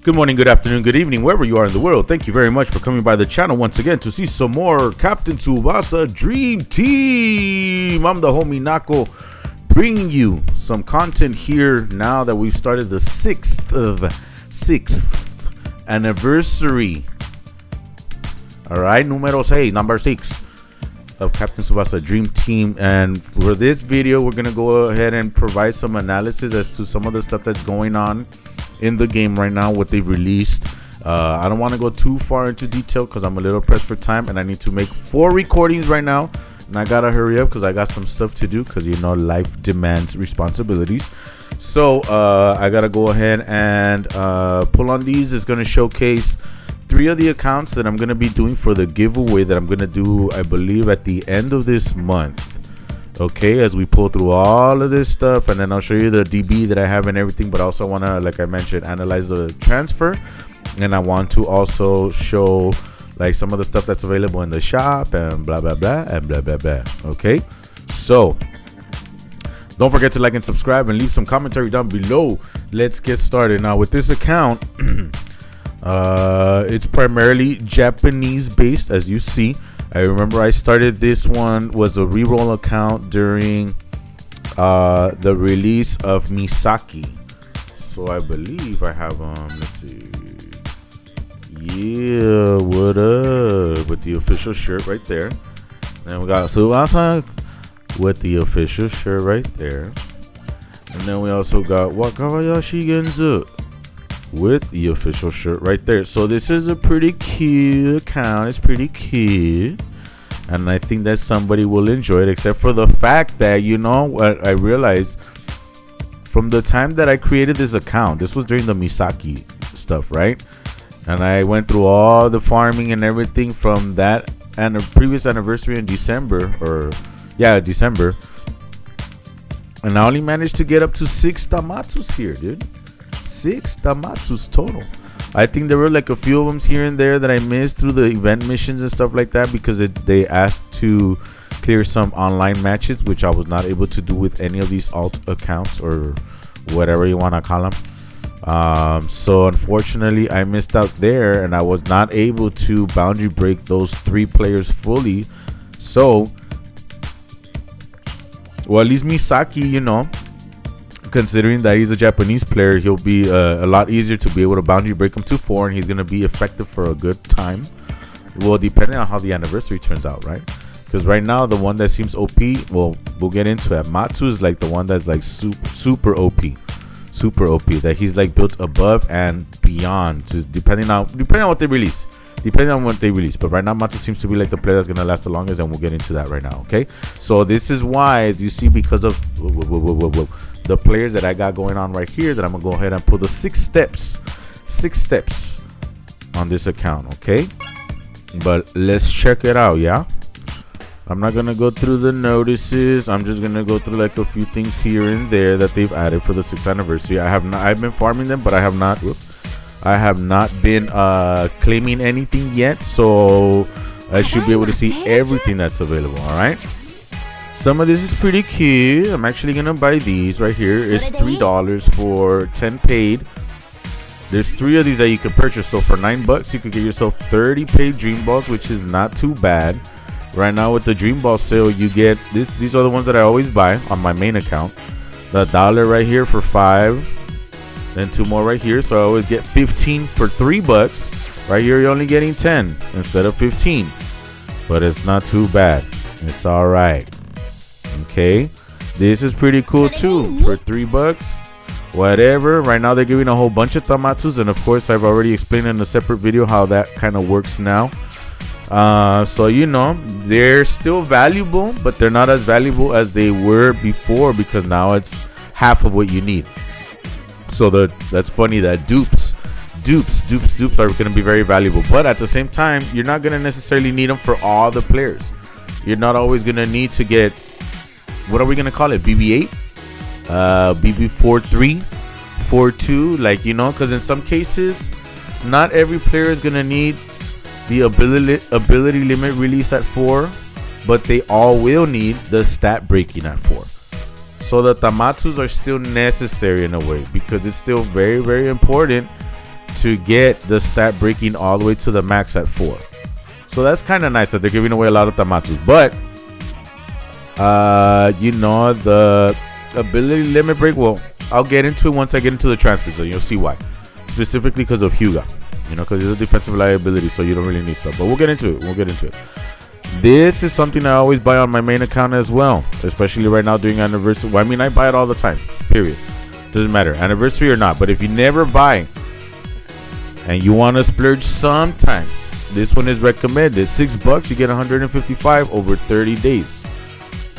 Good morning, good afternoon, good evening, wherever you are in the world. Thank you very much for coming by the channel once again to see some more Captain Tsubasa Dream Team. I'm the homie Nako, bringing you some content here now that we've started the sixth anniversary. All right, number 6 of Captain Tsubasa Dream Team. And for this video, we're gonna go ahead and provide some analysis as to some of the stuff that's going on in the game right now, what they've released. I don't want to go too far into detail because I'm a little pressed for time and I need to make 4 recordings right now, and I gotta hurry up because I got some stuff to do, because you know life demands responsibilities. So I gotta go ahead and pull on these. It's gonna showcase 3 of the accounts that I'm gonna be doing for the giveaway that I'm gonna do, I believe, at the end of this month. Okay, as we pull through all of this stuff, and then I'll show you the DB that I have and everything, but I also want to, like I mentioned, analyze the transfer, and I want to also show like some of the stuff that's available in the shop and blah blah blah and blah blah blah. Okay, so don't forget to like and subscribe and leave some commentary down below. Let's get started now with this account. It's primarily Japanese based, as you see. I remember I started this one, was a reroll account during the release of Misaki. So I believe I have let's see. Yeah, what up? With the official shirt right there. Then we got Tsubasa with the official shirt right there. And then we also got Wakabayashi Genzu with the official shirt right there. So this is a pretty cute account. It's pretty cute, and I think that somebody will enjoy it, except for the fact that, you know what, I realized from the time that I created this account, this was during the Misaki stuff, right? And I went through all the farming and everything from that and the previous anniversary in December, December, and I only managed to get up to 6 Tamatsus here, dude. 6 Tamatsus total. I think there were like a few of them here and there that I missed through the event missions and stuff like that, because they asked to clear some online matches, which I was not able to do with any of these alt accounts or whatever you want to call them. So unfortunately I missed out there, and I was not able to boundary break those 3 players fully. So, well, at least Misaki, you know, considering that he's a Japanese player, he'll be a lot easier to be able to boundary break him to 4, and he's going to be effective for a good time. Well, depending on how the anniversary turns out, right? Because right now, the one that seems OP, well, we'll get into it. Matsu is like the one that's like super OP. Super OP. That he's like built above and beyond, just depending on what they release. But right now, Matsu seems to be like the player that's going to last the longest, and we'll get into that right now, okay? So this is why, as you see, because of the players that I got going on right here, that I'm going to go ahead and pull the 6 steps on this account, okay? But let's check it out, yeah? I'm not going to go through the notices. I'm just going to go through like a few things here and there that they've added for the 6th anniversary. I've been farming them, but I have not been claiming anything yet, so I should be able to see everything that's available. All right, some of this is pretty cute. I'm actually gonna buy these right here. It's $3 for 10 paid. There's 3 of these that you can purchase, so for $9 you could get yourself 30 paid dream balls, which is not too bad. Right now with the dream ball sale, you get these are the ones that I always buy on my main account. The $1 right here for 5. Then 2 more right here, so I always get 15 for $3. Right here, you're only getting 10 instead of 15, but it's not too bad. It's all right. Okay, this is pretty cool too for $3. Whatever. Right now, they're giving a whole bunch of Tamatsus, and of course, I've already explained in a separate video how that kind of works now. So you know, they're still valuable, but they're not as valuable as they were before, because now it's half of what you need. So that's funny that dupes are going to be very valuable, but at the same time, you're not going to necessarily need them for all the players. You're not always going to need to get, what are we going to call it, BB8, BB43, 42, like, you know, because in some cases, not every player is going to need the ability limit release at 4, but they all will need the stat breaking at 4. So the Tamatsus are still necessary in a way, because it's still very, very important to get the stat breaking all the way to the max at 4. So that's kind of nice that they're giving away a lot of Tamatsus. But, the ability limit break, well, I'll get into it once I get into the transfers, and you'll see why. Specifically because of Hyuga, because he's a defensive liability, so you don't really need stuff. But we'll get into it. This is something I always buy on my main account as well, especially right now during anniversary. Well, I mean, I buy it all the time, period. Doesn't matter, anniversary or not. But if you never buy and you want to splurge sometimes, this one is recommended. $6, you get 155 over 30 days.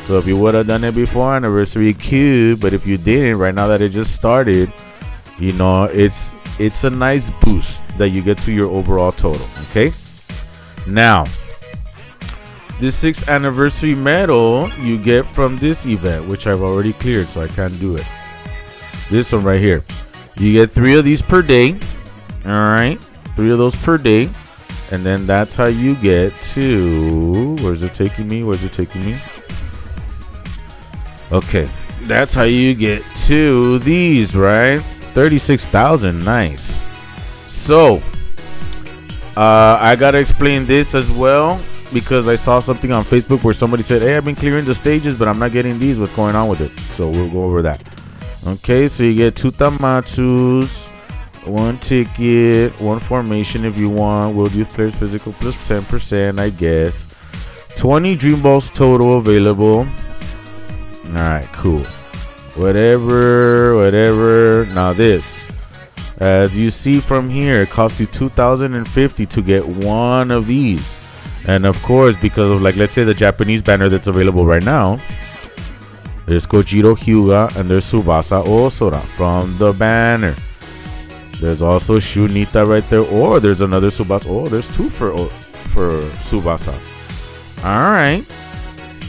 So if you would have done it before anniversary, cute. But if you didn't, right now that it just started, it's a nice boost that you get to your overall total. Okay. Now, this 6th anniversary medal you get from this event, which I've already cleared, so I can't do it. This one right here, you get 3 of these per day. All right, 3 of those per day, and then that's how you get to. Where's it taking me? Okay, that's how you get to these, right? 36,000. Nice. So, I gotta explain this as well, because I saw something on Facebook where somebody said, hey, I've been clearing the stages, but I'm not getting these. What's going on with it? So we'll go over that. Okay, so you get 2 Tamatsus, 1 ticket, 1 formation if you want. World Youth Players Physical plus 10%, I guess. 20 Dream Balls total available. All right, cool. Whatever. Now this, as you see from here, it costs you 2,050 to get 1 of these. And of course, because of, like, let's say the Japanese banner that's available right now, there's Kojiro Hyuga and there's Tsubasa Osora from the banner. There's also Shunita right there, or there's another Tsubasa. Oh, there's 2 for Tsubasa. All right.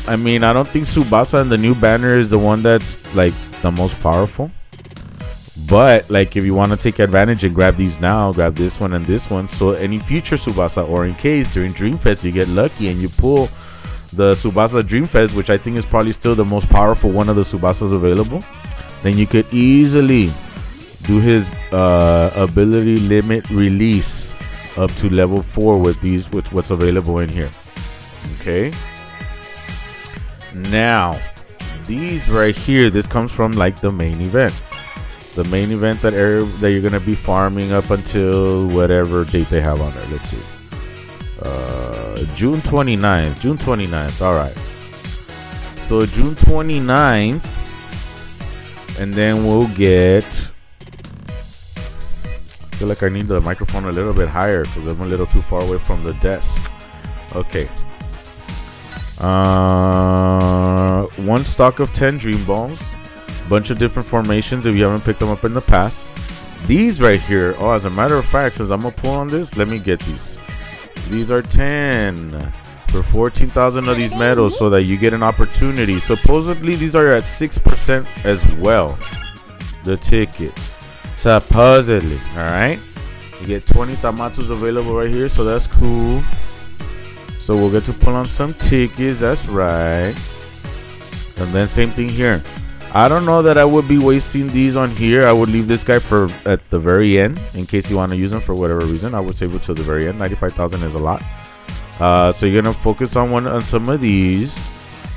I mean, I don't think Tsubasa in the new banner is the one that's like the most powerful. But like, if you want to take advantage and grab these now, grab this one and this one. So any future Tsubasa, or in case during Dreamfest you get lucky and you pull the Tsubasa Dreamfest, which I think is probably still the most powerful one of the Tsubasas available, then you could easily do his ability limit release up to level 4 with what's available in here. Okay. Now, these right here, this comes from like the main event. The main event that you're going to be farming up until whatever date they have on there. Let's see. June 29th. All right. So June 29th. And then we'll get... I feel like I need the microphone a little bit higher because I'm a little too far away from the desk. Okay. 1 stock of 10 Dream Balls. Bunch of different formations if you haven't picked them up in the past. These right here, as a matter of fact, since I'm gonna pull on this, let me get these. These are 10 for 14,000 of these medals, so that you get an opportunity. Supposedly these are at 6% as well, the tickets, supposedly. All right, you get 20 Tamatsus available right here, so that's cool. So we'll get to pull on some tickets, that's right. And then same thing here. I don't know that I would be wasting these on here. I would leave this guy for at the very end in case you want to use them for whatever reason. I would save it to the very end. 95,000 is a lot. So you're gonna focus on some of these,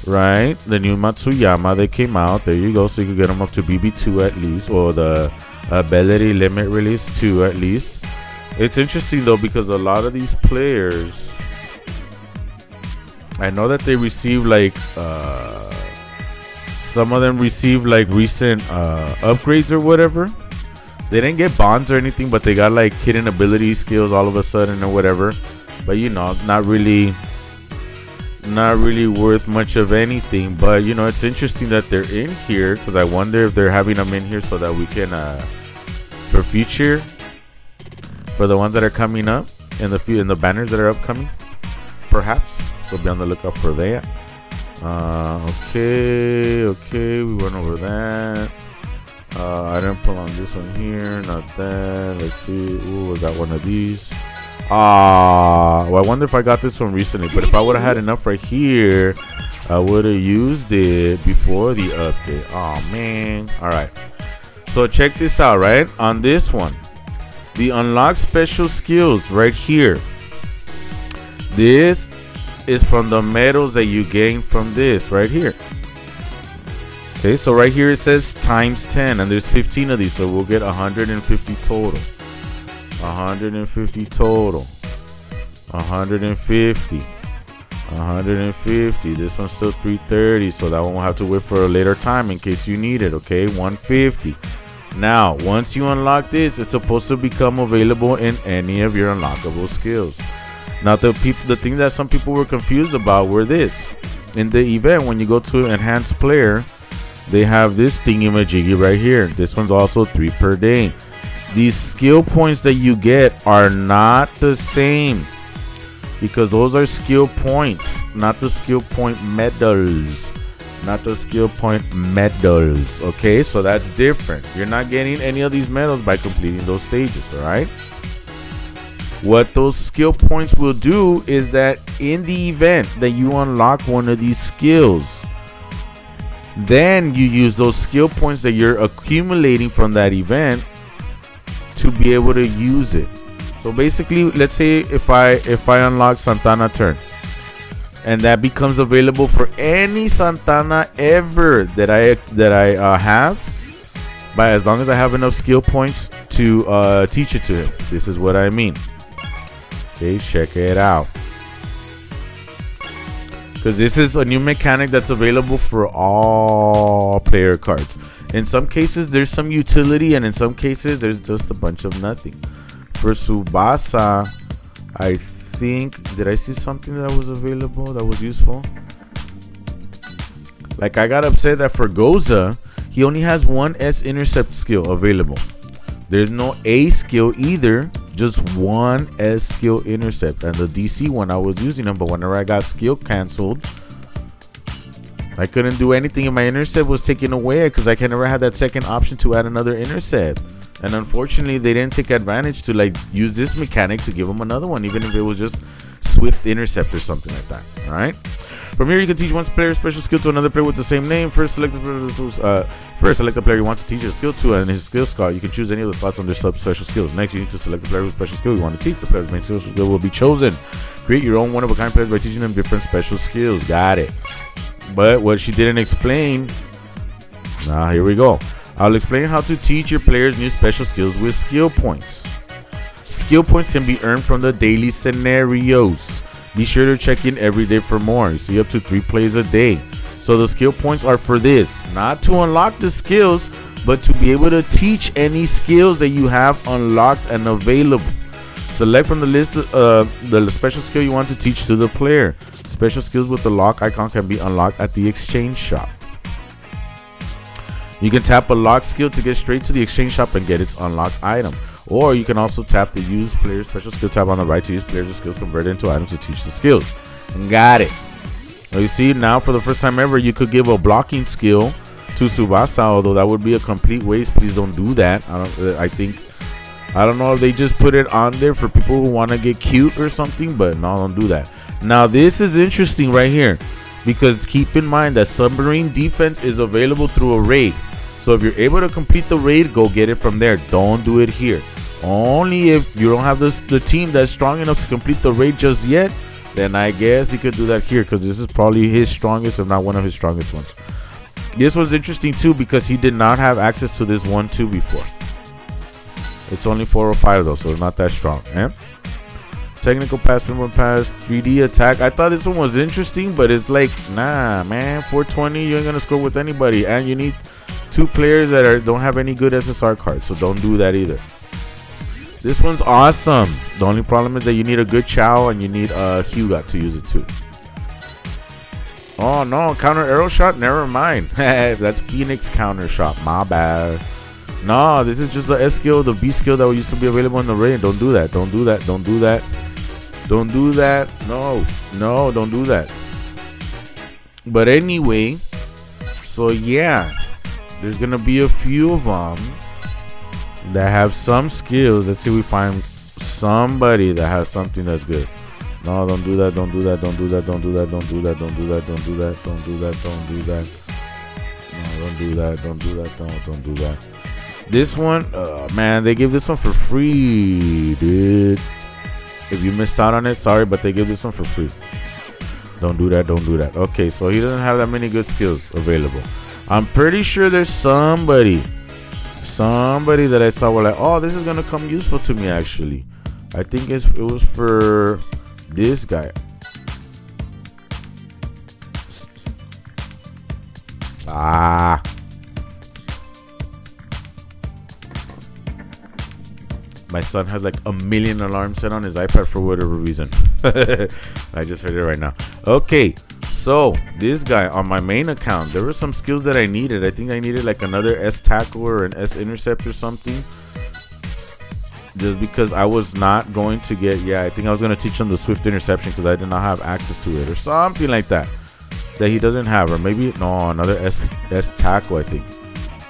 right? The new Matsuyama that came out. There you go. So you can get them up to BB2 at least, or the ability limit release 2 at least. It's interesting though, because a lot of these players, I know that they receive like some of them receive like recent upgrades or whatever. They didn't get bonds or anything, but they got like hidden ability skills all of a sudden or whatever. But not really worth much of anything. But it's interesting that they're in here, because I wonder if they're having them in here so that we can for future, for the ones that are coming up in the banners that are upcoming, perhaps. So be on the lookout for that. Okay, we went over that. I didn't pull on this one here, not that. Let's see. Ooh, I got one of these. Well, I wonder if I got this one recently, but if I would have had enough right here, I would have used it before the update. Oh man. All right, so check this out. Right on this one, The unlock special skills right here. This is from the medals that you gain from this right here. Okay, so right here it says times 10, and there's 15 of these, so we'll get 150 total. 150 total. 150. 150. This one's still 330, so that one will have to wait for a later time in case you need it. Okay, 150. Now, once you unlock this, it's supposed to become available in any of your unlockable skills. Now, the thing that some people were confused about were this. In the event, when you go to enhanced player, they have this thingy-majiggy right here. This one's also 3 per day. These skill points that you get are not the same, because those are skill points, not the skill point medals. Not the skill point medals. Okay, so that's different. You're not getting any of these medals by completing those stages. All right. What those skill points will do is that in the event that you unlock one of these skills, then you use those skill points that you're accumulating from that event to be able to use it. So basically, let's say if I unlock Santana Turn, and that becomes available for any Santana ever that I have, by as long as I have enough skill points to teach it to him. This is what I mean. Okay, check it out. Because this is a new mechanic that's available for all player cards. In some cases, there's some utility, and in some cases, there's just a bunch of nothing. For Tsubasa, I think, did I see something that was available that was useful? Like, I got upset that for Goza, he only has one S intercept skill available. There's no A skill either, just one S skill intercept. And the DC one, I was using them, but whenever I got skill canceled, I couldn't do anything, and my intercept was taken away because I can never had that second option to add another intercept. And unfortunately, they didn't take advantage to like use this mechanic to give them another one, even if it was just swift intercept or something like that. All right. From here, you can teach one player's special skill to another player with the same name. First, select the player you want to teach your skill to, and his skill slot. You can choose any of the slots under sub-special skills. Next, you need to select the player with special skill you want to teach. The player's main skill will be chosen. Create your own one-of-a-kind players by teaching them different special skills. Got it. But what she didn't explain, now here we go. I'll explain how to teach your players new special skills with skill points. Skill points can be earned from the daily scenarios. Be sure to check in every day for more. You see up to 3 plays a day. So the skill points are for this, not to unlock the skills, but to be able to teach any skills that you have unlocked and available. Select from the list the special skill you want to teach to the player. Special skills with the lock icon can be unlocked at the exchange shop. You can tap a lock skill to get straight to the exchange shop and get its unlocked item. Or you can also tap the use player special skill tab on the right to use players' skills converted into items to teach the skills. Got it. Well, you see, now for the first time ever, you could give a blocking skill to Tsubasa, although that would be a complete waste. Please don't do that. I don't know if they just put it on there for people who want to get cute or something, but no, don't do that. Now, this is interesting right here, because keep in mind that submarine defense is available through a raid. So if you're able to complete the raid, go get it from there. Don't do it here. Only if you don't have the team that's strong enough to complete the raid just yet, then I guess he could do that here, because this is probably his strongest, if not one of his strongest ones. This was interesting too, because he did not have access to this 1-2 before. It's only 405 though, so it's not that strong. Technical pass, pinpoint pass, 3D attack. I thought this one was interesting, but it's like, nah, man, 420, you ain't gonna score with anybody, and you need 2 players that don't have any good SSR cards, so don't do that either. This one's awesome. The only problem is that you need a good Chow, and you need Huga to use it too. Oh no, counter arrow shot? Never mind. That's Phoenix counter shot. My bad. No, this is just the S skill, the B skill that used to be available in the raid. Don't do that. Don't do that. Don't do that. Don't do that. No, don't do that. But anyway, so yeah, there's gonna be a few of them that have some skills. Let's see if we find somebody that has something that's good. No, don't do that. Don't do that. Don't do that. Don't do that. Don't do that. Don't do that. Don't do that. Don't do that. Don't do that. No, don't do that. Don't do that. Don't do that. This one, man, they give this one for free, dude. If you missed out on it, sorry, but they give this one for free. Don't do that. Don't do that. Okay, so he doesn't have that many good skills available. I'm pretty sure there's somebody that I saw were like, oh, this is gonna come useful to me. Actually, I think it was for this guy. My son has like a million alarms set on his iPad for whatever reason. I just heard it right now. Okay, so this guy on my main account, there were some skills that I needed. I think I needed like another S tackle or an S intercept or something. Just because I was not going to get, I think I was going to teach him the swift interception because I did not have access to it or something like that he doesn't have. Or maybe, no, another S tackle, I think.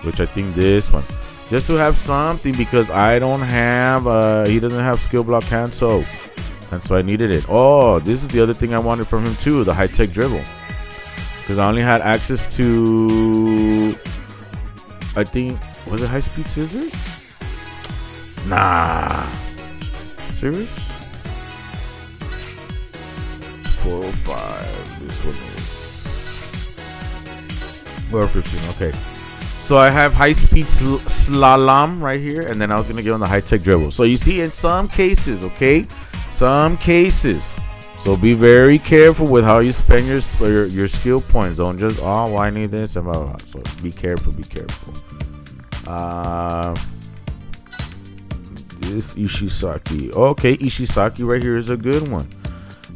Which I think this one. Just to have something because I don't have, he doesn't have skill block cancel. And so I needed it. Oh, this is the other thing I wanted from him too, the high-tech dribble. Because I only had access to, I think, was it high-speed scissors? Nah. Serious? 405. This one is 415. Okay. So I have high-speed slalom right here, and then I was gonna get on the high-tech dribble. So you see, in some cases, okay, some cases. So be very careful with how you spend your skill points. Don't just, oh, well, I need this and blah, blah, blah. So be careful. Be careful. This Ishisaki. Okay, Ishisaki right here is a good one.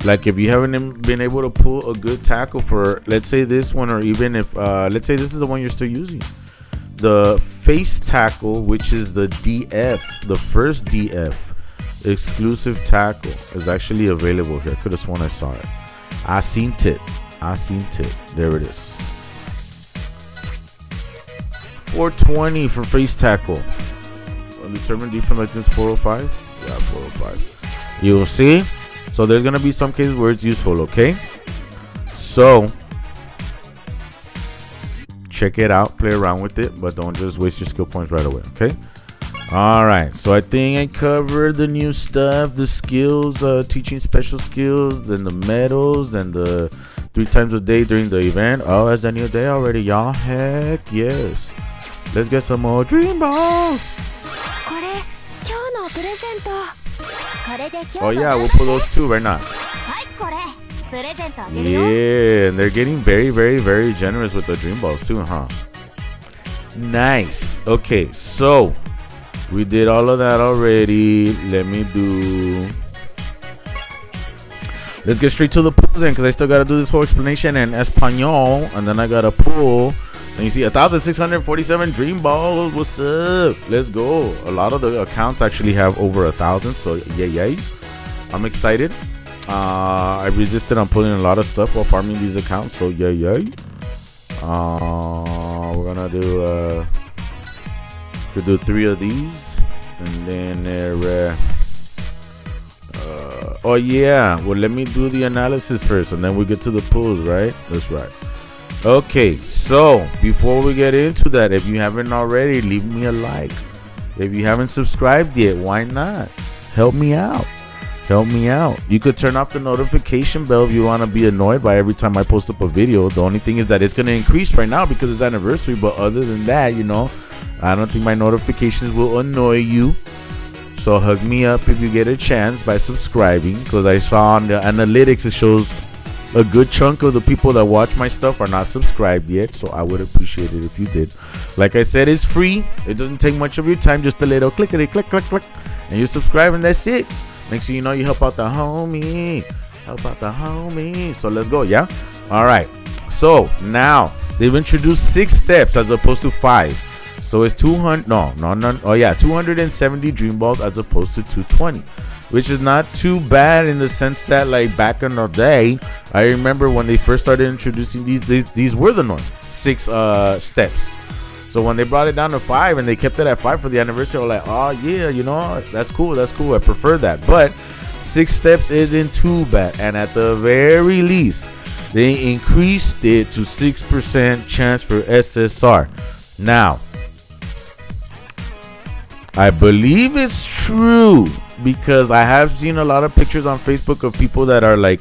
Like if you haven't been able to pull a good tackle for, let's say this one, or even if, let's say this is the one you're still using. The face tackle, which is the DF, the first DF exclusive tackle, is actually available here. I could have sworn I saw it. I seen it. There it is. 420 for face tackle. Determined defense like this, 405. Yeah, 405. You'll see. So there's gonna be some cases where it's useful. Okay. So check it out, play around with it, but don't just waste your skill points right away. Okay. All right. So I think I covered the new stuff, the skills, teaching special skills, then the medals, and the 3 times a day during the event. Oh, it's a new day already, y'all. Heck yes. Let's get some more dream balls. Oh yeah, we'll pull those too right now. Yeah, and they're getting very, very, very generous with the dream balls too, huh? Nice. Okay, so we did all of that already. Let's get straight to the pulls in, because I still gotta do this whole explanation in Espanol, and then I gotta pull. And you see 1,647 dream balls. What's up? Let's go. A lot of the accounts actually have over 1,000, so yay. I'm excited. I resisted on pulling a lot of stuff while farming these accounts, so yay. We're gonna do could do 3 of these, and then oh yeah, well, let me do the analysis first, and then we get to the pulls, right? That's right. Okay, so before we get into that, if you haven't already, leave me a like. If you haven't subscribed yet, why not? Help me out. You could turn off the notification bell if you want to be annoyed by every time I post up a video. The only thing is that it's going to increase right now because it's anniversary, but other than that, I don't think my notifications will annoy you. So hug me up if you get a chance by subscribing, because I saw on the analytics it shows a good chunk of the people that watch my stuff are not subscribed yet, so I would appreciate it if you did. Like I said, it's free. It doesn't take much of your time, just a little clickety click, and you subscribe, and that's it. Make sure you help out the homie. So let's go, yeah? All right. So now they've introduced 6 steps as opposed to 5. So it's 270 dream balls as opposed to 220. Which is not too bad in the sense that, like, back in the day, I remember when they first started introducing these were the norm, 6 steps. So when they brought it down to 5 and they kept it at 5 for the anniversary, I was like, oh yeah, that's cool. I prefer that. But 6 steps isn't too bad. And at the very least, they increased it to 6% chance for SSR. Now, I believe it's true because I have seen a lot of pictures on Facebook of people that are like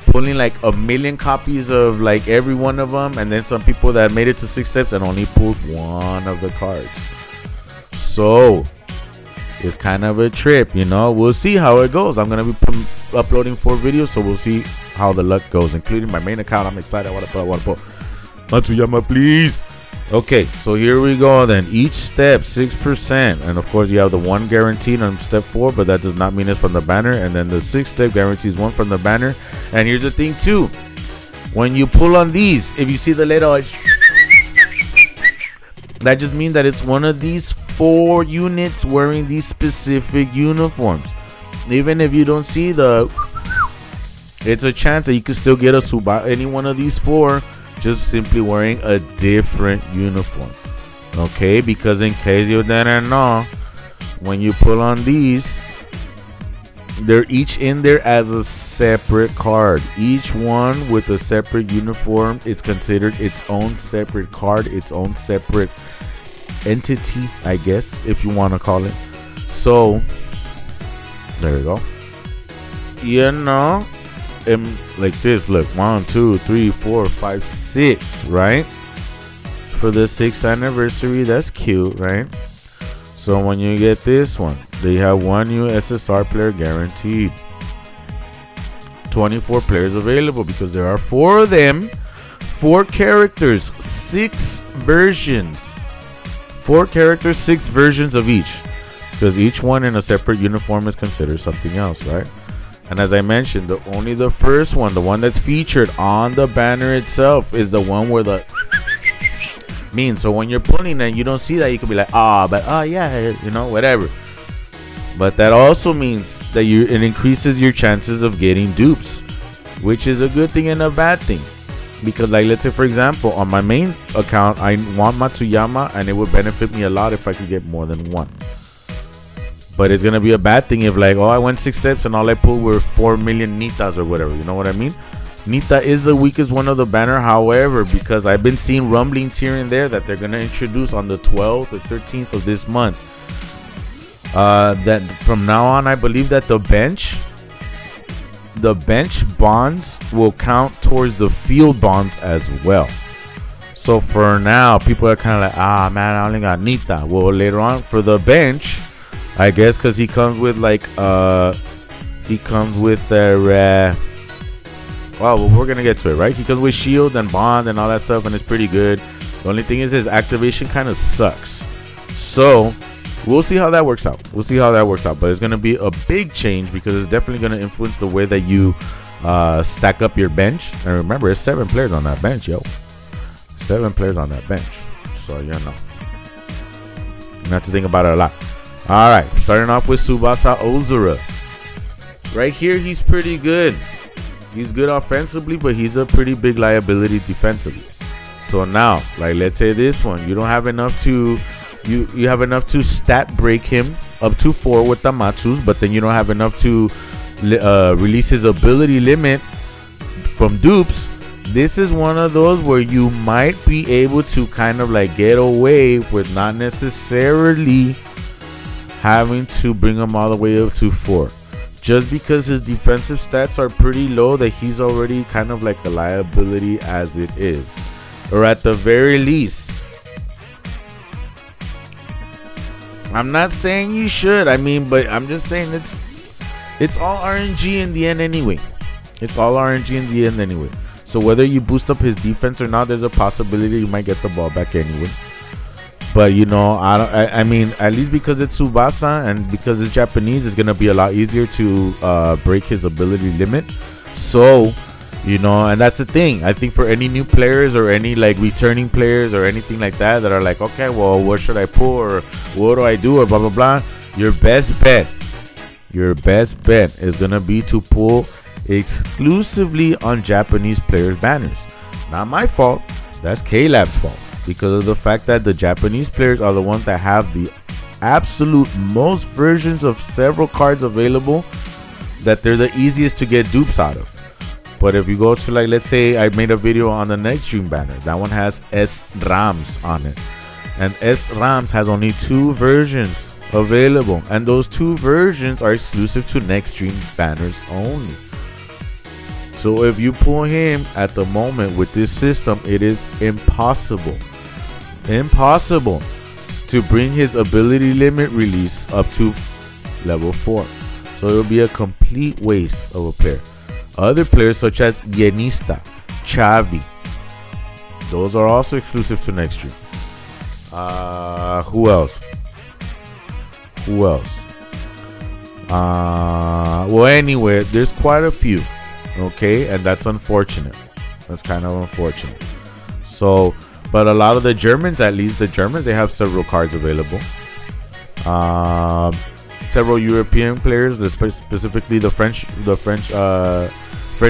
pulling like 1 million copies of like every one of them, and then some people that made it to 6 steps and only pulled one of the cards. So it's kind of a trip, you know. We'll see how it goes. I'm gonna be uploading 4 videos, so we'll see how the luck goes, including my main account. I'm excited. I want to put Matsuyama, please. Okay, so here we go then. Each step 6%, and of course you have the 1 guaranteed on step 4, but that does not mean it's from the banner. And then the 6th step guarantees 1 from the banner. And here's the thing too, when you pull on these, if you see the little, that just means that it's one of these 4 units wearing these specific uniforms. Even if you don't see the, it's a chance that you can still get any one of these 4, just simply wearing a different uniform. Okay, because in case you didn't know, when you pull on these, they're each in there as a separate card. Each one with a separate uniform is considered its own separate card, its own separate entity, I guess, if you want to call it. So there you go. You know, like this, look, 1 2 3 4 5 6, right? For the 6th anniversary. That's cute, right? So when you get this one, they have 1 new SSR player guaranteed, 24 players available because there are 4 of them, 4 characters, 6 versions, 4 characters, 6 versions of each, because each one in a separate uniform is considered something else, right? And as I mentioned, only the first one, the one that's featured on the banner itself, is the one where the means. So when you're pulling and you don't see that, you can be like, yeah, you know, whatever. But that also means that it increases your chances of getting dupes, which is a good thing and a bad thing. Because like, let's say for example, on my main account, I want Matsuyama, and it would benefit me a lot if I could get more than 1. But it's gonna be a bad thing if like, I went 6 steps and all I pulled were 4 million Nitas or whatever. You know what I mean? Nita is the weakest one of the banner. However, because I've been seeing rumblings here and there that they're gonna introduce on the 12th or 13th of this month, that from now on, I believe that the bench bonds will count towards the field bonds as well. So for now, people are kind of like, man, I only got Nita. Well, later on for the bench, I guess, because he comes with like well, we're gonna get to it, right? He comes with shield and bond and all that stuff, and it's pretty good. The only thing is his activation kind of sucks. So we'll see how that works out. But it's gonna be a big change because it's definitely gonna influence the way that you stack up your bench. And remember, it's 7 players on that bench, yo. 7 players on that bench. So you know, you have to think about it a lot. All right, starting off with Tsubasa Ozura. Right here, he's pretty good. He's good offensively, but he's a pretty big liability defensively. So now, like, let's say this one, you don't have enough to, you have enough to stat break him up to 4 with the Matsus, but then you don't have enough to release his ability limit from dupes. This is one of those where you might be able to kind of like get away with not necessarily having to bring him all the way up to 4, just because his defensive stats are pretty low, that he's already kind of like a liability as it is. Or at the very least, I'm not saying you should, but I'm just saying it's all RNG in the end anyway. So whether you boost up his defense or not, there's a possibility you might get the ball back anyway. But you know, I mean, at least because it's Tsubasa and because it's Japanese, it's gonna be a lot easier to break his ability limit. So, you know, and that's the thing. I think for any new players or any like returning players or anything like that are like, okay, well, what should I pull or what do I do or blah blah blah. Your best bet is gonna be to pull exclusively on Japanese players' banners. Not my fault. That's K-Lab's fault. Because of the fact that the Japanese players are the ones that have the absolute most versions of several cards available, that they're the easiest to get dupes out of. But if you go to, like, let's say I made a video on the Next Dream banner, that one has S Rams on it, and S Rams has only 2 versions available, and those 2 versions are exclusive to Next Stream banners only. So if you pull him at the moment with this system, it is impossible to bring his ability limit release up to level 4. So it'll be a complete waste of a player. Other players such as Yenista, Chavi, those are also exclusive to Next Stream. Who else? Well, anyway, there's quite a few. Okay, and that's unfortunate. That's kind of unfortunate. So, but a lot of the Germans, at least the Germans, they have several cards available. Several European players, specifically the French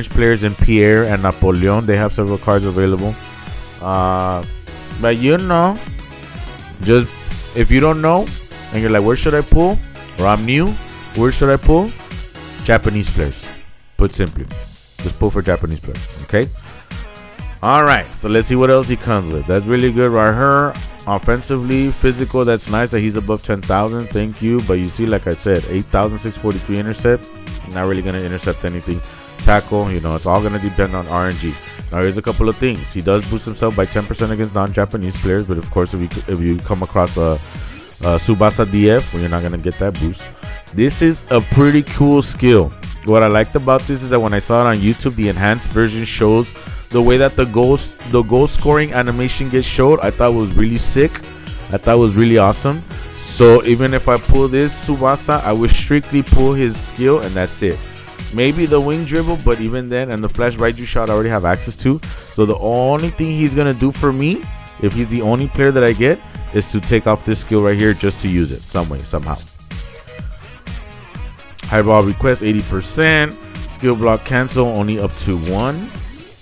players in Pierre and Napoleon, they have several cards available. But you know, just if you don't know and you're like, where should I pull? Or I'm new, where should I pull? Japanese players. Put simply, just pull for Japanese players. Okay. All right. So let's see what else he comes with. That's really good right here. Offensively, physical. That's nice that he's above 10,000. Thank you. But you see, like I said, 8,643 intercept. Not really gonna intercept anything. Tackle. You know, it's all gonna depend on RNG. Now, here's a couple of things. He does boost himself by 10% against non-Japanese players, but of course, if you come across a Tsubasa DF, well, you're not gonna get that boost. This is a pretty cool skill. What I liked about this is that when I saw it on YouTube, the enhanced version shows the way that the goal scoring animation gets showed. I thought it was really sick. I thought it was really awesome. So even if I pull this Tsubasa, I would strictly pull his skill, and that's it. Maybe the wing dribble, but even then, and the flash Raiju shot I already have access to. So the only thing he's gonna do for me, if he's the only player that I get, is to take off this skill right here just to use it some way, somehow. High ball request 80%. Skill block cancel only up to 1,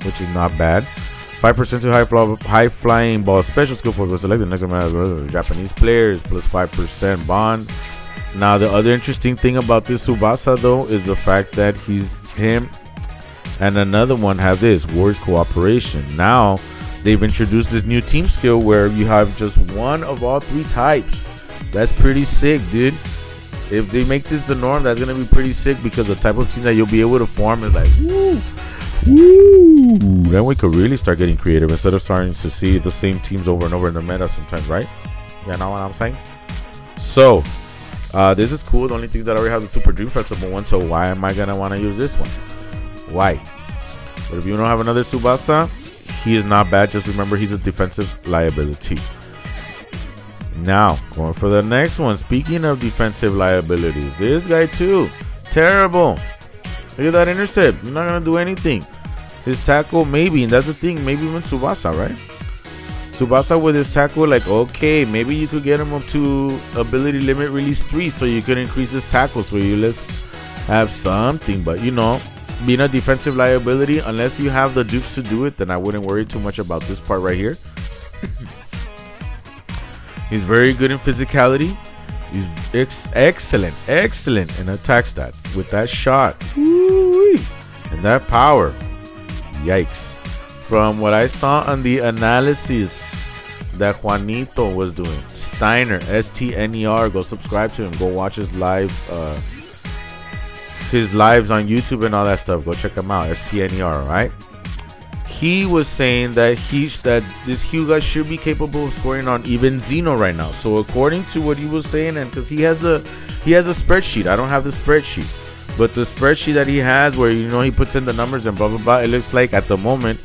which is not bad. 5% to high flying ball special skill for the selected next amount Japanese players plus 5% bond. Now the other interesting thing about this Tsubasa though is the fact that him and another one have this Wars Cooperation. Now they've introduced this new team skill where you have just one of all 3 types. That's pretty sick, dude. If they make this the norm, that's gonna be pretty sick, because the type of team that you'll be able to form is like woo. Then we could really start getting creative instead of starting to see the same teams over and over in the meta sometimes, right? You know what I'm saying? So this is cool. The only thing that I already have the Super Dream Festival one, so why am I gonna want to use this one? Why? But if you don't have another Tsubasa, he is not bad. Just remember, he's a defensive liability. Now, going for the next one. Speaking of defensive liabilities, this guy too, terrible. Look at that intercept. You're not gonna do anything. His tackle, maybe, and that's the thing. Maybe even Tsubasa, right? Tsubasa with his tackle, like, okay, maybe you could get him up to ability limit release 3, so you could increase his tackle, so you let's have something. But you know, being a defensive liability, unless you have the dupes to do it, then I wouldn't worry too much about this part right here. He's very good in physicality. He's excellent in attack stats with that shot. Woo-wee. And that power. Yikes. From what I saw on the analysis that Juanito was doing, Steiner, STNER, go subscribe to him. Go watch his lives on YouTube and all that stuff. Go check him out, STNER, alright? He was saying that this Hyuga should be capable of scoring on even Xeno right now. So according to what he was saying, and because he has a spreadsheet, I don't have the spreadsheet, but the spreadsheet that he has, where you know he puts in the numbers and blah blah blah, it looks like at the moment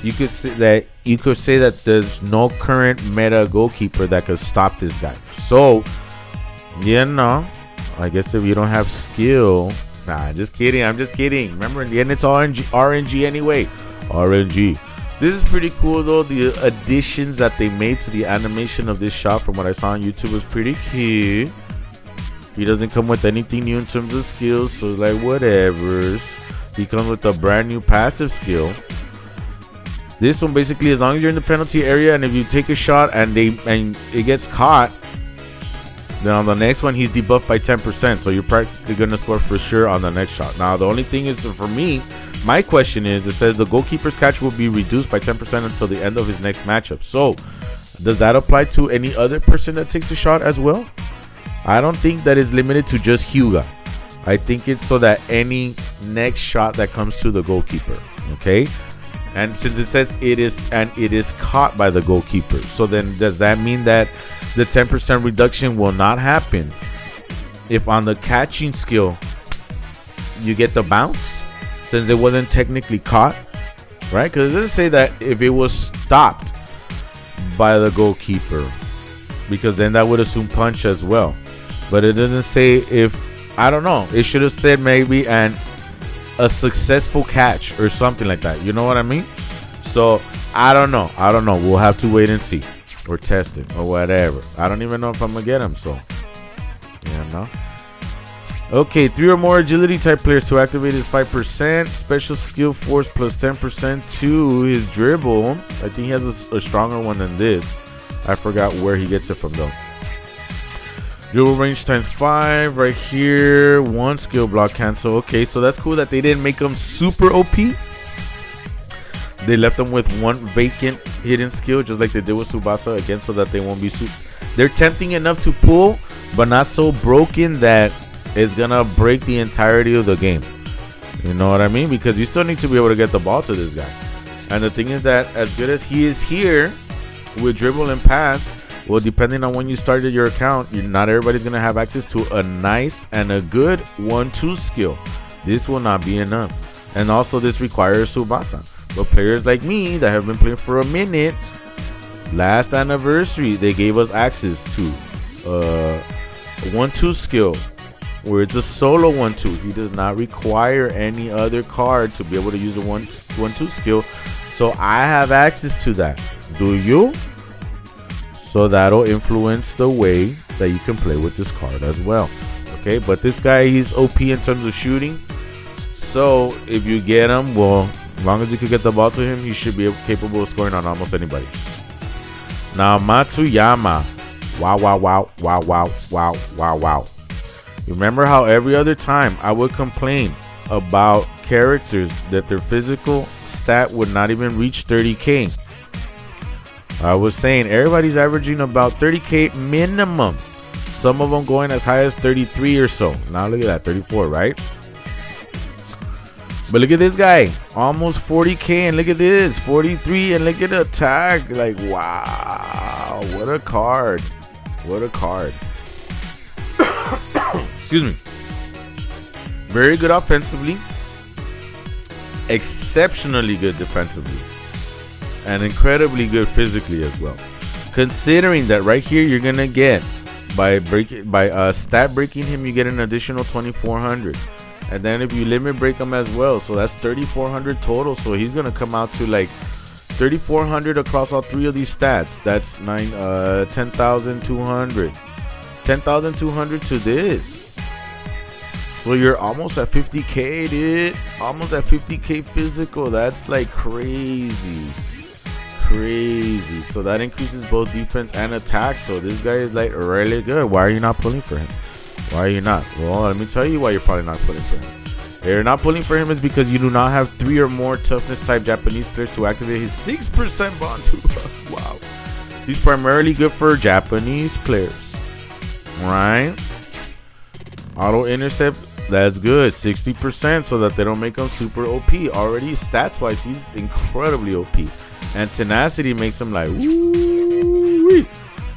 you could say that there's no current meta goalkeeper that could stop this guy. So you know, I guess if you don't have skill, I'm just kidding. Remember, in the end, it's RNG anyway. RNG. This is pretty cool though. The additions that they made to the animation of this shot, from what I saw on YouTube, was pretty key. He doesn't come with anything new in terms of skills, so it's like whatevers. He comes with a brand new passive skill. This one basically, as long as you're in the penalty area and if you take a shot and it gets caught, then on the next one he's debuffed by 10%, so you're practically gonna score for sure on the next shot. Now the only thing is, for me, my question is, it says the goalkeeper's catch will be reduced by 10% until the end of his next matchup. So does that apply to any other person that takes a shot as well? I don't think that is limited to just Hyuga. I think it's so that any next shot that comes to the goalkeeper, okay? And since it says it is caught by the goalkeeper, so then does that mean that the 10% reduction will not happen if on the catching skill you get the bounce since it wasn't technically caught, right? Because it doesn't say that if it was stopped by the goalkeeper, because then that would assume punch as well. But it doesn't say if, I don't know, it should have said maybe a successful catch or something like that. You know what I mean? So I don't know. We'll have to wait and see or test it or whatever. I don't even know if I'm gonna get him. So yeah, no. Okay, 3 or more agility type players to activate his 5%. Special skill force plus 10% to his dribble. I think he has a stronger one than this. I forgot where he gets it from though. Dribble range times 5 right here. 1 skill block cancel. Okay, so that's cool that they didn't make him super OP. They left him with 1 vacant hidden skill, just like they did with Tsubasa again, so that they won't be they're tempting enough to pull, but not so broken that it's gonna break the entirety of the game. You know what I mean? Because you still need to be able to get the ball to this guy. And the thing is that as good as he is here with dribble and pass, well, depending on when you started your account, not everybody's gonna have access to a nice and a good 1-2 skill. This will not be enough. And also this requires Tsubasa. But players like me that have been playing for a minute, last anniversary they gave us access to 1-2 skill, where it's a solo 1-2. He does not require any other card to be able to use a 1-2 skill. So I have access to that. Do you? So that'll influence the way that you can play with this card as well. Okay, but this guy, he's OP in terms of shooting. So if you get him, well, as long as you can get the ball to him, he should be capable of scoring on almost anybody. Now Matsuyama. Wow. Remember how every other time I would complain about characters that their physical stat would not even reach 30k. I was saying everybody's averaging about 30k minimum. Some of them going as high as 33 or so. Now look at that, 34, right? But look at this guy, almost 40k, and look at this, 43, and look at the attack. Like, wow, what a card. What a card. Excuse me. Very good offensively, exceptionally good defensively, and incredibly good physically as well. Considering that right here you're gonna get by stat breaking him, you get an additional 2400, and then if you limit break him as well, so that's 3400 total. So he's gonna come out to like 3400 across all 3 of these stats. That's 10,200 to this. So you're almost at 50k, dude. Almost at 50k physical. That's like crazy. So that increases both defense and attack. So this guy is like really good. Why are you not pulling for him? Why are you not? Well, let me tell you why you're probably not pulling for him. You're not pulling for him is because you do not have 3 or more toughness type Japanese players to activate his 6% bond too. Wow. He's primarily good for Japanese players. Right? Auto intercept, that's good. 60% so that they don't make him super OP. Already stats wise, he's incredibly OP. And tenacity makes him like woo-wee.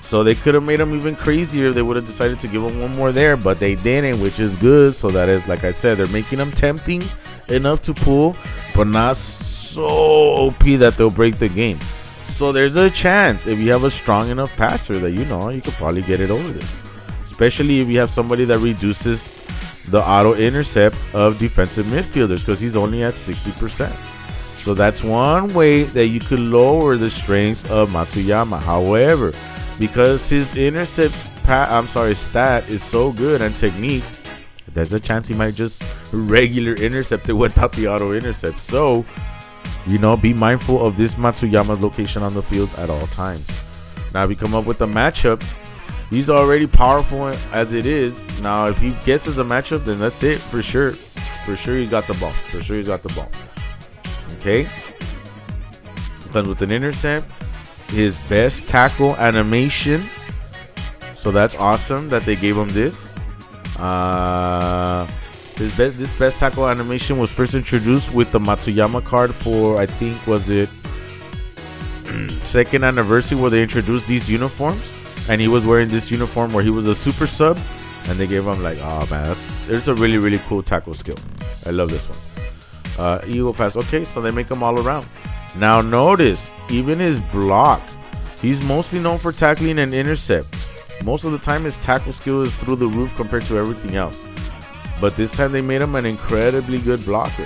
So they could have made him even crazier if they would have decided to give him 1 more there, but they didn't, which is good. So that is, like I said, they're making him tempting enough to pull, but not so OP that they'll break the game. So there's a chance if you have a strong enough passer that you could probably get it over this. Especially if you have somebody that reduces the auto intercept of defensive midfielders, because he's only at 60%. So that's one way that you could lower the strength of Matsuyama. However, because his stat is so good and technique, there's a chance he might just regular intercept it without the auto intercept. So, be mindful of this Matsuyama's location on the field at all times. Now, if you come up with a matchup, he's already powerful as it is. Now, if he guesses a matchup, then that's it for sure. For sure, he's got the ball. Okay? Comes with an intercept. His best tackle animation. So that's awesome that they gave him this. This best tackle animation was first introduced with the Matsuyama card for, I think, was it second anniversary, where they introduced these uniforms, and he was wearing this uniform where he was a super sub, and they gave him like, oh man, it's a really, really cool tackle skill. I love this one. Eagle pass. Okay, so they make him all around. Now notice, even his block, he's mostly known for tackling and intercept. Most of the time his tackle skill is through the roof compared to everything else. But this time they made him an incredibly good blocker.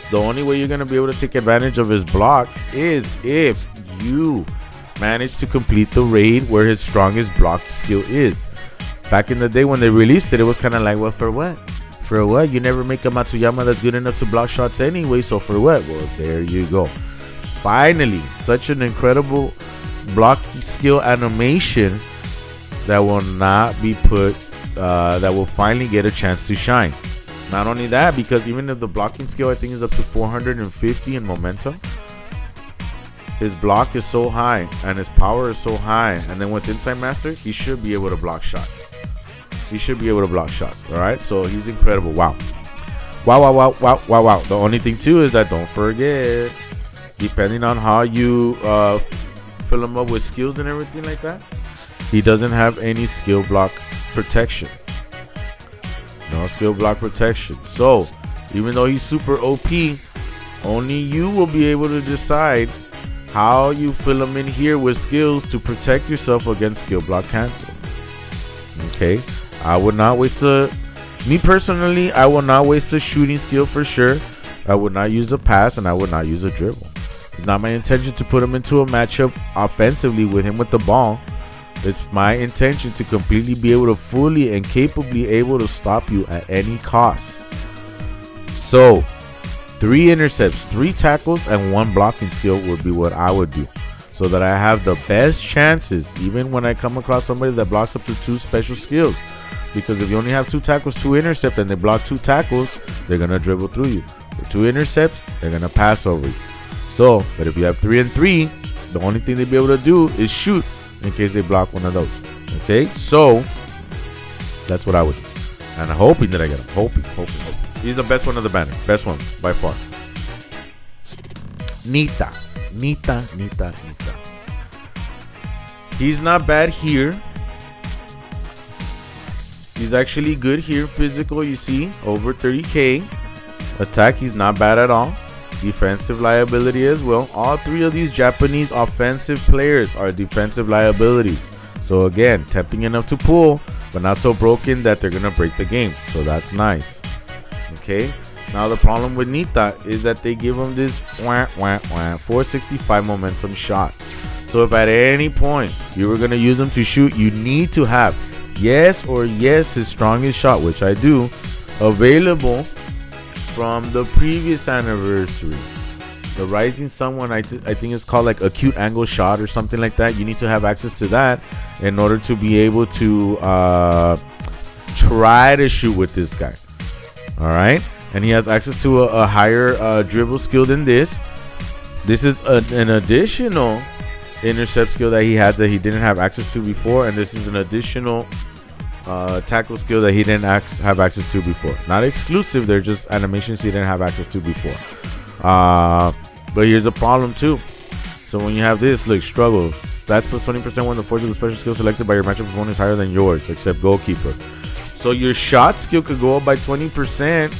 So the only way you're going to be able to take advantage of his block is if you manage to complete the raid where his strongest block skill is. Back in the day when they released it, it was kind of like, well, for what? For what? You never make a Matsuyama that's good enough to block shots anyway, so for what? Well, there you go. Finally, such an incredible block skill animation that will not be put, that will finally get a chance to shine. Not only that, because even if the blocking skill I think is up to 450 in momentum, his block is so high and his power is so high, and then with Insight Master, he should be able to block shots. He should be able to block shots. All right, so he's incredible. Wow. The only thing too is that don't forget, depending on how you fill him up with skills and everything like that, he doesn't have any skill block protection. No skill block protection. So even though he's super OP, only you will be able to decide how you fill him in here with skills to protect yourself against skill block cancel. Okay, I would not waste me personally, I will not waste a shooting skill for sure. I would not use a pass, and I would not use a dribble. It's not my intention to put him into a matchup offensively with him with the ball. It's my intention to completely be able to fully and capably able to stop you at any cost. So 3 intercepts, 3 tackles, and 1 blocking skill would be what I would do, so that I have the best chances even when I come across somebody that blocks up to 2 special skills. Because if you only have 2 tackles, 2 intercepts, and they block 2 tackles, they're going to dribble through you. With 2 intercepts, they're going to pass over you. So, but if you have 3 and 3, the only thing they'll be able to do is shoot in case they block one of those. Okay, so that's what I would do. And I'm hoping that I get him. Hoping. He's the best one of the banner. Best one by far. Nita. He's not bad here. He's actually good here. Physical, you see, over 30k. Attack, he's not bad at all. Defensive liability as well. All 3 of these Japanese offensive players are defensive liabilities. So again, tempting enough to pull, but not so broken that they're gonna break the game. So that's nice. Okay. Now the problem with Nita is that they give him this 465 momentum shot. So if at any point you were gonna use him to shoot, you need to have yes his strongest shot, which I do, available from the previous anniversary. The Rising Sun one, I think it's called like acute angle shot or something like that. You need to have access to that in order to be able to try to shoot with this guy. All right, and he has access to a higher dribble skill than this. This is an additional intercept skill that he has that he didn't have access to before, and this is an additional tackle skill that he didn't have access to before. Not exclusive, they're just animations he didn't have access to before. But here's a problem too. So when you have this, look, struggle. Stats plus 20% when the force of the special skill selected by your matchup opponent is higher than yours, except goalkeeper. So your shot skill could go up by 20%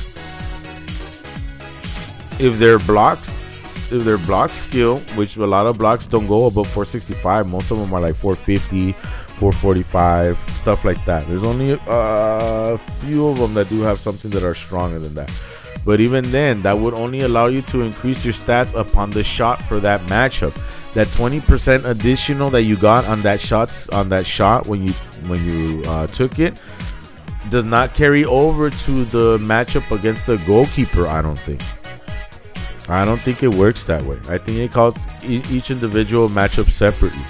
if their blocks. If their block skill, which a lot of blocks don't go above 465, most of them are like 450, 445, stuff like that. There's only a few of them that do have something that are stronger than that. But even then, that would only allow you to increase your stats upon the shot for that matchup. That 20% additional that you got on that shot when you took it does not carry over to the matchup against the goalkeeper. I don't think it works that way. I think it calls each individual matchup separately.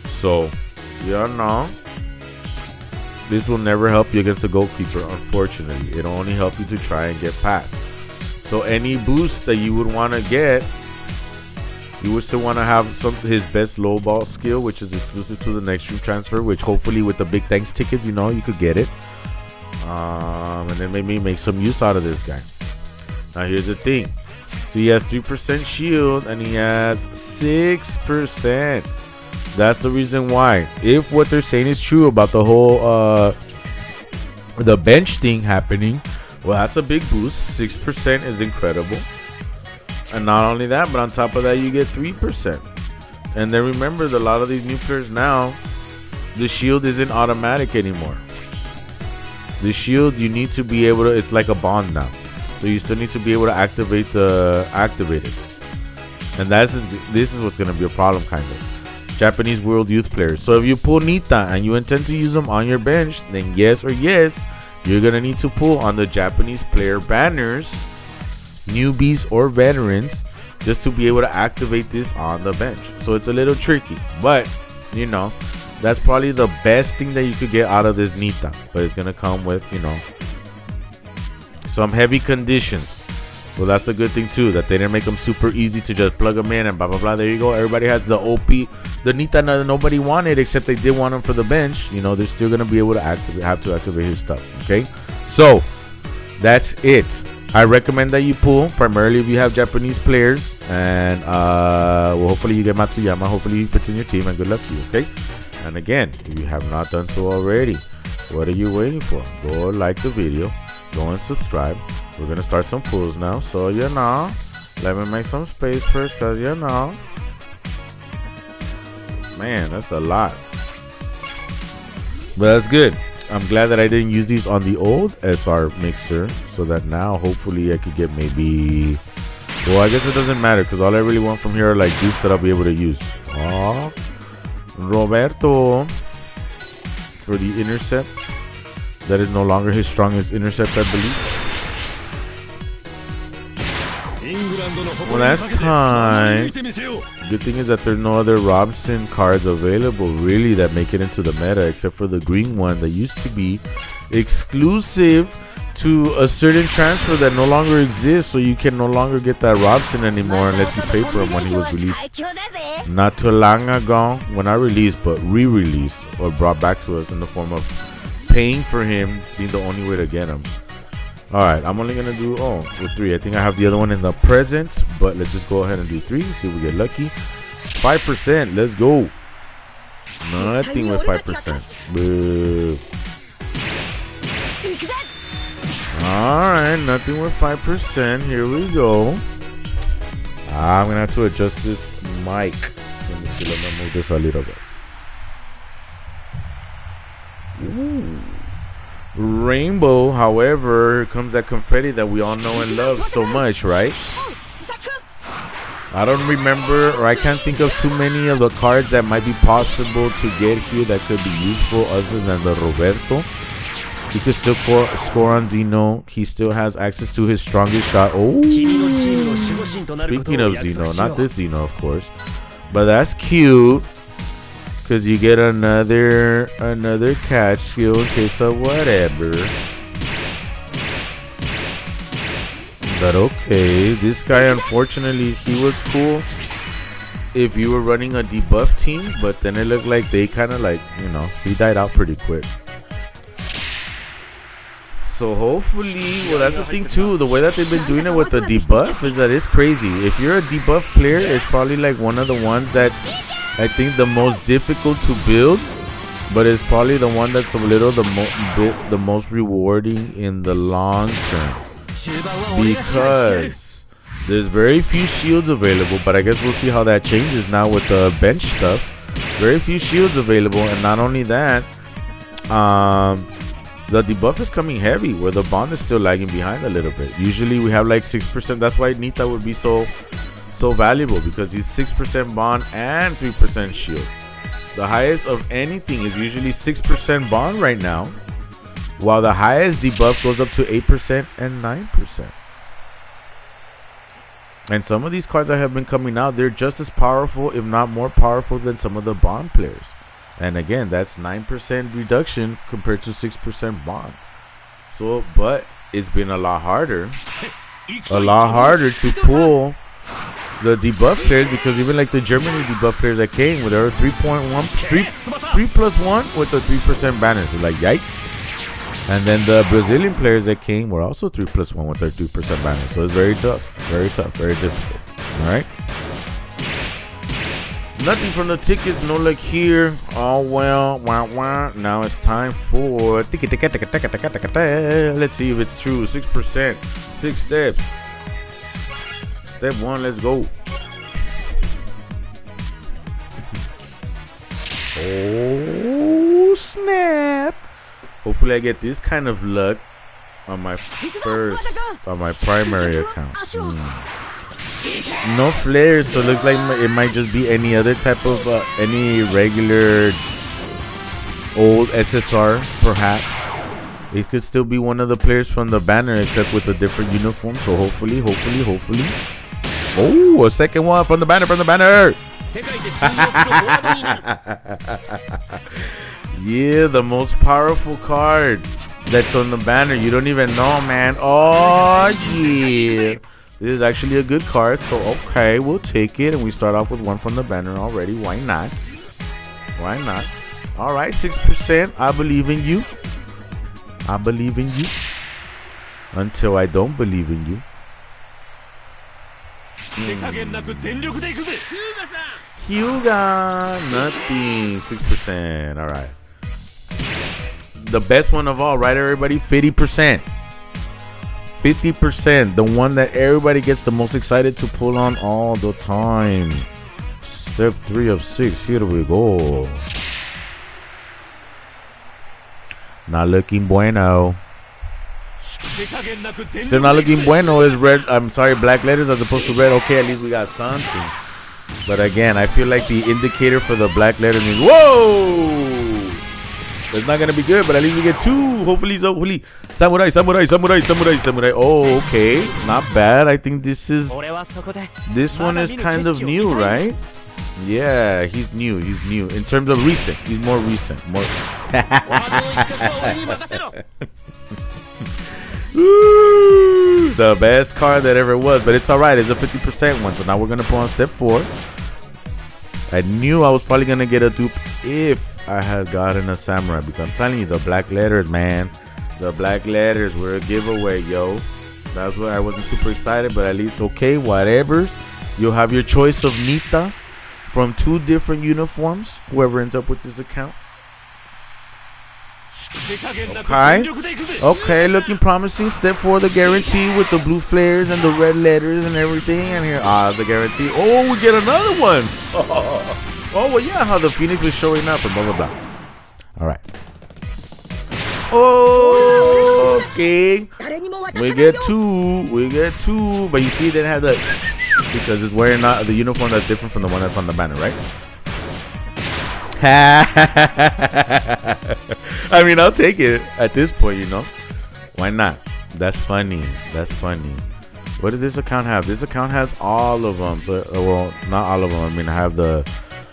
So, no. This will never help you against the goalkeeper, unfortunately. It'll only help you to try and get past. So any boost that you would want to get You would still want to have his best low ball skill, which is exclusive to the next stream transfer, which hopefully with the big thanks tickets, you know, you could get it. And then maybe make some use out of this guy. Now here's the thing. So he has 3% shield and he has 6%. That's the reason why. If what they're saying is true about the whole the bench thing happening, well, that's a big boost. 6% is incredible. And not only that, but on top of that, you get 3%. And then remember, a lot of these new players now, the shield isn't automatic anymore. The shield, you need to be able to, it's like a bond now. So you still need to be able to activate it. And this is what's going to be a problem, kind of. Japanese World Youth players. So if you pull Nita and you intend to use them on your bench, then yes, you're going to need to pull on the Japanese player banners, newbies or veterans, just to be able to activate this on the bench. So it's a little tricky, but you know, that's probably the best thing that you could get out of this Nita. But it's going to come with, you know, some heavy conditions. Well, that's the good thing too, that they didn't make them super easy to just plug them in and blah blah blah. There you go. Everybody has the OP, the Nita that nobody wanted, except they did want him for the bench. You know, they're still gonna be able to activate his stuff. Okay, so that's it. I recommend that you pull primarily if you have Japanese players, and well, hopefully you get Matsuyama. Hopefully he fits in your team, and good luck to you. Okay, and again, if you have not done so already, what are you waiting for? Go like the video. Go and subscribe. We're gonna start some pulls now, so you know, let me make some space first, cause you know, man, that's a lot, but that's good. I'm glad that I didn't use these on the old SR mixer, so that now hopefully I could get maybe, well, I guess it doesn't matter, because all I really want from here are like dupes that I'll be able to use. Oh, Roberto for the intercept. That is no longer his strongest intercept, I believe. Well, that's time. Good thing is that there's no other Robson cards available, really, that make it into the meta, except for the green one that used to be exclusive to a certain transfer that no longer exists. So you can no longer get that Robson anymore unless you pay for him when he was released. Not too long ago, when I released, but re-released or brought back to us in the form of paying for him being the only way to get him. All right, I'm only gonna do with 3. I think I have the other one in the present, but let's just go ahead and do 3. See if we get lucky. 5%. Let's go. Nothing with 5%. Boo. All right, nothing with 5%. Here we go. I'm gonna have to adjust this mic. Let me see. Let me move this a little bit. Ooh. Rainbow, however, comes that confetti that we all know and love so much, right? I don't remember, or I can't think of too many of the cards that might be possible to get here that could be useful other than the Roberto. He could still score on Zeno. He still has access to his strongest shot. Oh, speaking of Zeno, not this Zeno, of course, but that's cute. Because you get another catch skill in case of whatever. But okay, this guy, unfortunately, he was cool if you were running a debuff team, but then it looked like they kind of like, you know, he died out pretty quick. So hopefully, well, that's the thing too, the way that they've been doing it with the debuff is that it's crazy. If you're a debuff player, it's probably like one of the ones that's, I think, the most difficult to build, but it's probably the one that's a little the most rewarding in the long term, because there's very few shields available. But I guess we'll see how that changes now with the bench stuff. Very few shields available, and not only that, the debuff is coming heavy, where the bond is still lagging behind a little bit. Usually we have like 6%. That's why Nita would be so valuable, because he's 6% bond and 3% shield. The highest of anything is usually 6% bond right now, while the highest debuff goes up to 8% and 9%. And some of these cards that have been coming out, they're just as powerful, if not more powerful, than some of the bond players. And again, that's 9% reduction compared to 6% bond. So, but it's been a lot harder to pull the debuff players, because even like the Germany debuff players that came with their 3+1 with the 3% banners. So like, yikes. And then the Brazilian players that came were also 3+1 with their 3% banners. So it's very tough, very difficult. All right. Nothing from the tickets, no luck here. Oh well, wah. Now it's time for let's see if it's true. 6%, 6 steps. Step 1, let's go. Oh snap! Hopefully I get this kind of luck on my primary account. No flares, so it looks like it might just be any other type of any regular old SSR, perhaps. It could still be one of the players from the banner, except with a different uniform. So hopefully. Oh, a second one from the banner, Yeah, the most powerful card that's on the banner. You don't even know, man. Oh yeah. This is actually a good card, so okay, we'll take it. And we start off with one from the banner already. Why not? All right, 6%. I believe in you. Until I don't believe in you. Hyuga, nothing. 6%. All right. The best one of all, right, everybody? 50%. 50%, the one that everybody gets the most excited to pull on all the time. Step 3 of 6, here we go. Not looking bueno. Still not looking bueno. Is red, I'm sorry, black letters as opposed to red. Okay, at least we got something. But again, I feel like the indicator for the black letters means, whoa! It's not gonna be good, but at least we get 2. Hopefully. Samurai. Oh, okay, not bad. I think this one is kind of new, right? Yeah, he's new. In terms of recent, he's more recent. The best card that ever was, but it's all right. It's a 50% one. So now we're gonna put on step 4. I knew I was probably gonna get a dupe if I had gotten a samurai, because I'm telling you, the black letters, man, the black letters were a giveaway, yo. That's why I wasn't super excited, but at least okay, whatever's. You'll have your choice of Nitas from 2 different uniforms, whoever ends up with this account. Okay, looking promising. Step 4, the guarantee with the blue flares and the red letters and everything. And here, the guarantee. Oh, we get another one. Oh, well, yeah, how the Phoenix was showing up and blah, blah, blah. All right. Okay. We get two. But you see, it didn't have the, because it's wearing the uniform that's different from the one that's on the banner, right? I mean, I'll take it at this point, you know. Why not? That's funny. What did this account have? This account has all of them. So, well, not all of them. I mean, I have the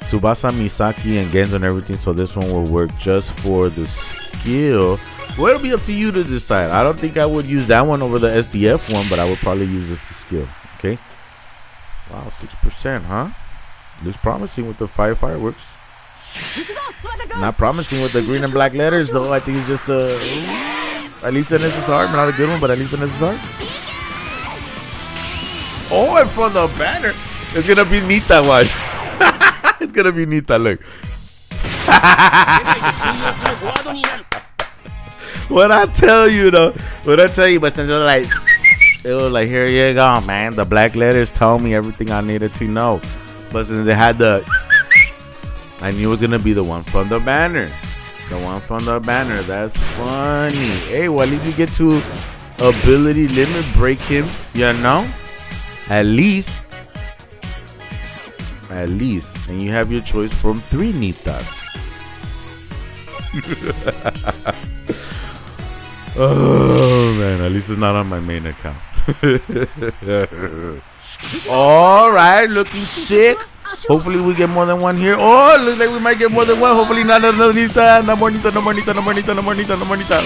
Tsubasa, Misaki, and Genzo and everything. So this one will work just for the skill. Well, it'll be up to you to decide. I don't think I would use that one over the SDF one, but I would probably use it to skill. Okay. Wow, 6%, huh? Looks promising with the 5 fireworks. Not promising with the green and black letters, though. I think it's just at least an SSR. Not a good one, but at least an SSR. Oh, and from the banner, it's gonna be Nita. Watch. It's gonna be Nita. Look. What I tell you, though. What I tell you, but since it was like, here you go, man. The black letters told me everything I needed to know. But since it had the, I knew it was gonna be the one from the banner. The one from the banner. That's funny. Hey, well, at least you get to ability limit break him. You know, at least. And you have your choice from 3 Nitas. Oh man, at least it's not on my main account. All right, looking sick. Hopefully we get more than one here. Oh, looks like we might get more than one. Hopefully not another Nita. No more Nita.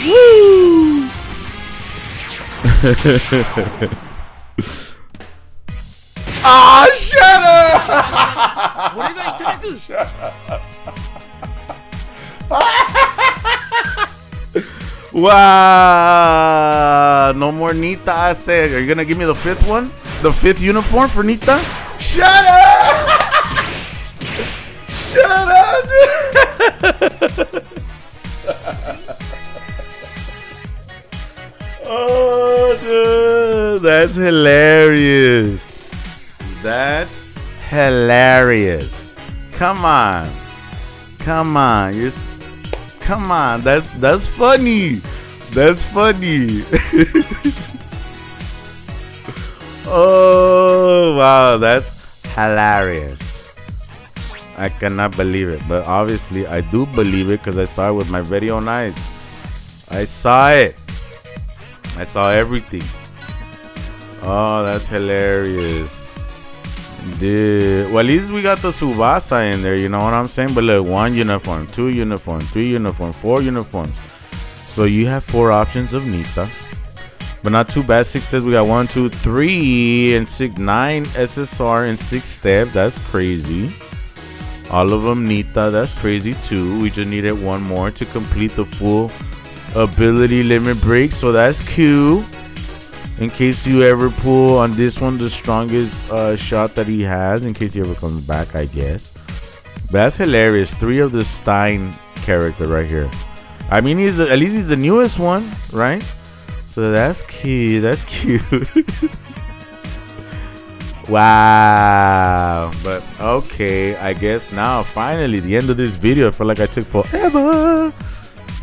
Woo! Ah, shut up! Wow. No more Nita, I said. Are you going to give me the fifth one? The fifth uniform for Nita? Shut up! Shut up, dude! Oh, dude, that's hilarious. That's hilarious. Come on, come on, come on. That's funny. That's funny. Oh wow, that's hilarious. I cannot believe it, but obviously I do believe it because I saw it with my very own eyes. I saw it. I saw everything. Oh, that's hilarious. Dude. Well, at least we got the Tsubasa in there, you know what I'm saying? But look, 1 uniform, 2 uniform, 3 uniform, 4 uniforms. So you have 4 options of Nitas. But not too bad. 6 steps. We got 1, 2, 3, and 6, 9 SSR and 6 steps. That's crazy. All of them Nita. That's crazy too. We just needed 1 more to complete the full ability limit break, so that's cool. In case you ever pull on this one the strongest shot that he has, in case he ever comes back, I guess. But that's hilarious. 3 of the Stein character right here. I mean, at least he's the newest one, right? So that's cute. That's cute. Wow. But okay, I guess now finally the end of this video. I feel like I took forever.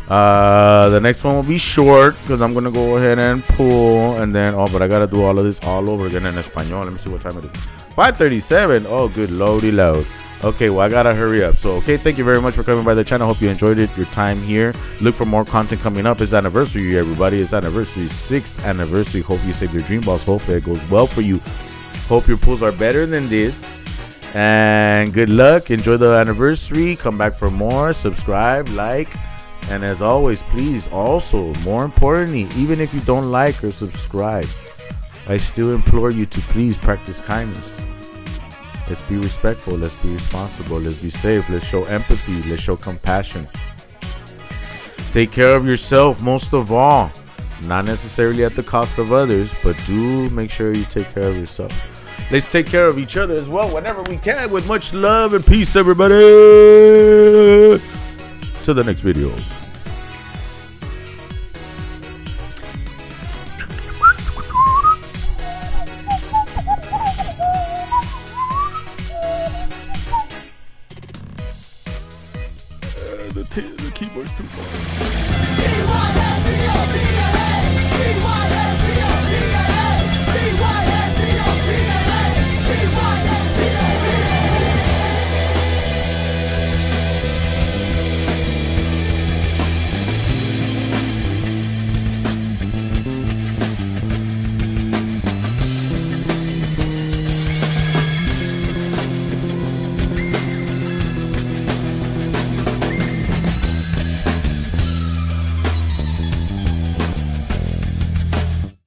The next one will be short because I'm gonna go ahead and pull, and then but I gotta do all of this all over again in Espanol. Let me see what time it is. 5:37. Oh, good loady load. Okay, well I gotta hurry up. So okay, thank you very much for coming by the channel. Hope you enjoyed it. Your time here. Look for more content coming up. It's anniversary, everybody. It's anniversary, 6th anniversary. Hope you save your dream balls. Hope it goes well for you. Hope your pulls are better than this. And good luck. Enjoy the anniversary. Come back for more. Subscribe, like. And as always, please, also, more importantly, even if you don't like or subscribe, I still implore you to please practice kindness. Let's be respectful. Let's be responsible. Let's be safe. Let's show empathy. Let's show compassion. Take care of yourself most of all. Not necessarily at the cost of others, but do make sure you take care of yourself. Let's take care of each other as well whenever we can. With much love and peace, everybody. To the next video.